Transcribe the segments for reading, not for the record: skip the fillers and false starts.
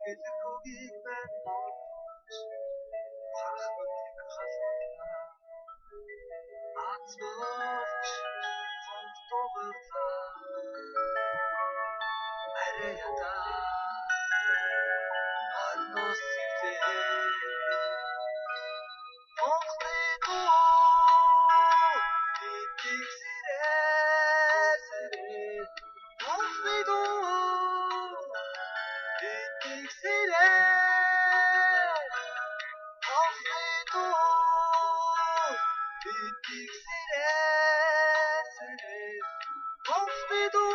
Гэлэхүүгийг байна мордож харахыг халуулна Ацволч хонтогорлаа Ареяда Арнос сэлээ Монхлыгоо Бидийг сэрээ Монхлыгоо Бидийг сэрээ Монхлыгоо Бидийг сэрээ Монхлыгоо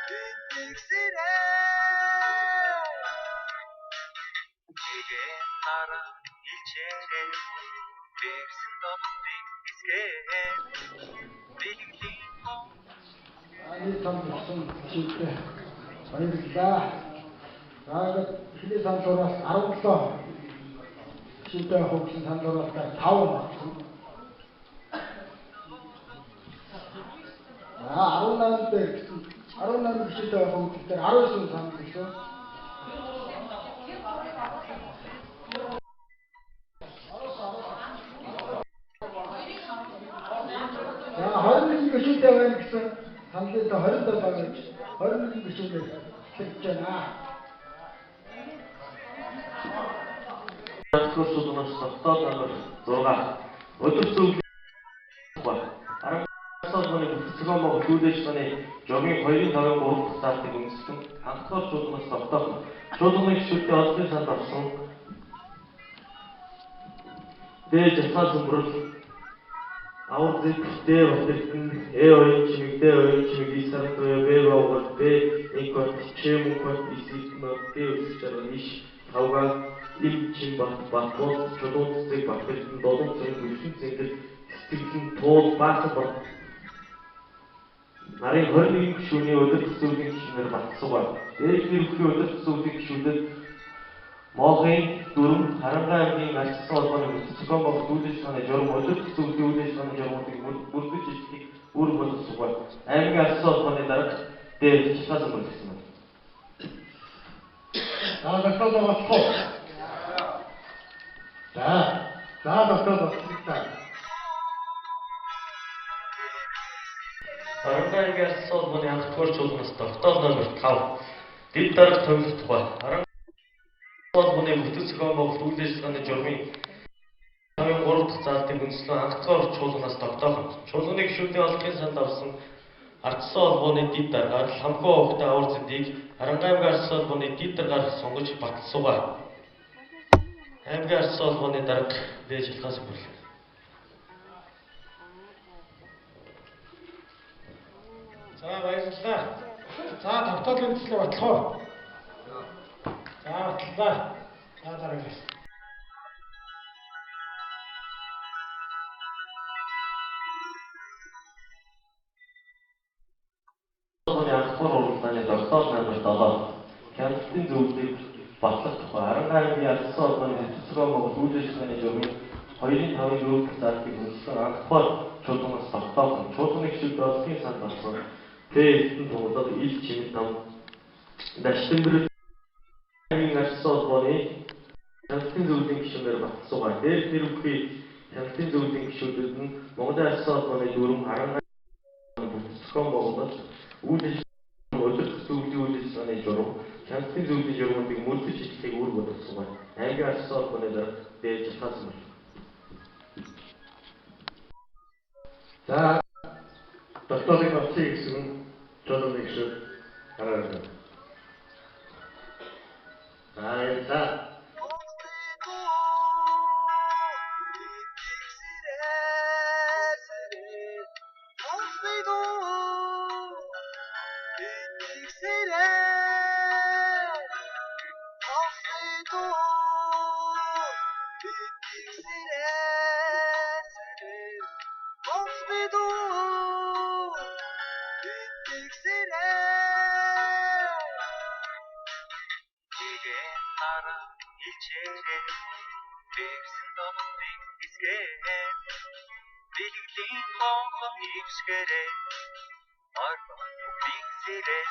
Бидийг сэрээ Нэгэ хараа илчээрээ Бэрсэн домтыг эсгээ Бэлгэлийн Ани тамсан чигтэй баярлалаа. Заагаад эхний самтураас 17 чигтэй хөгжсөн самтураас 5 болсон. 18 дээр 18 чигтэй хөгжсөн 19 сам гэсэн. За 21 гишүүнтэй байна гэсэн саналтай 27 байгаа гэж 21 гишүүнээр хэлж байна. Курсууд унаас тогтоол номер 6 өдөр зөвлөх ба 19 оны бүтэцгэн Монгол төлөвлөсөний журмын 2-5-3 стартыг үндэслэн анхдугаар чуулганаас тогтоох чуулганы гишүүдийн олонний санд орсон дээж засаа сүмбрэл авар зэвтэй батэрдэн оюун чимэг исарт бэвогол бэ инкот чемукот иситмот дэвс чарниш тавга им чимбат батбол чулуунцыг батэрдэн долон цэг өвчин зэнгэл сэтгэлэн туул баасан бат нарын 21 гишүүний өдөр төсөвлийн гишүүнээр батцсан. Дээрх нэрвхийн өдөр төсөвлийн гишүүдэд Моохын дүрм Харангаа аймгийн арчсан холбооны бүтэцгэн Монгол төлөвлөсөний журам өдөр төсөвлийн үйл ажиллагааны журмуудыг бүрдэж ижлэхийг үүрэг болгосон. Аймгийн арчсан холбооны дарга дээр часаас өнгөрсөн байна. Доктор бодлоо. За доктор бодлоо. Харангаа аймгийн арчсан холбооны анхдугаар чуулганаас тогтоол номер 5 дэд дарга томилох тухай холбооны бүтэцгэн Монгол үйл ажиллагааны журмын 5-3 дахь заалтыг үндэслэн анхдугаар чуулганаас тогтоох. Чуулганы гишүүдийн олонхын санд орсон ардсан холбооны дэд даргаар Ламхуу хөвгтэй авар зэндийг Харангаа аймгийн арчсан холбооны дэд даргаар сонгож баталсуугаа. Аймгийн арчсан холбооны дарга дээж шалхаас өнгөрлөө. За баярлалаа. За тогтоолын төслөө батлах уу? За батлаа. За дараагаас. Анхдугаар уралдааны тогтоол номер 7 хяналтын зөвлөлийг батлах тухай Харангаа аймгийн арчсан холбооны бүтэцгэн Монгол үйл ажиллагааны журмын 2-5-4 дахь заалтыг үндэслэн анхдугаар чуулганаас тогтоох. Чуулганы гишүүд олонхын санд орсон Тээтэн тунгалаг ил чимэг нам даштэмбэр аймгийн арчсан холбооны хяналтын зөвлөлийн гишүүнээр баталсуугаа. Дээрх нэрвхийн хяналтын зөвлөлийн гишүүдэд нь Монголын арчсан холбооны дүрм Харангаа бүтэцгэн Монгол үйл ажиллагааны өдөр төсөвлийн үйл ажиллагааны журам хяналтын зөвлөлийн журмуудыг мөрдөж ижлэхийг үүрэг болгосон байна. Аймгийн арчсан холбооны дарга дээж шалхаас өнгөрлөө. За докторийн батлыг гэсэн чуулганы гишүүд хараарай. За илчээрээ бэрсэн домтыг эсгээ бэлгэлийн хонхон ившгэрээ орбон бигсэрээ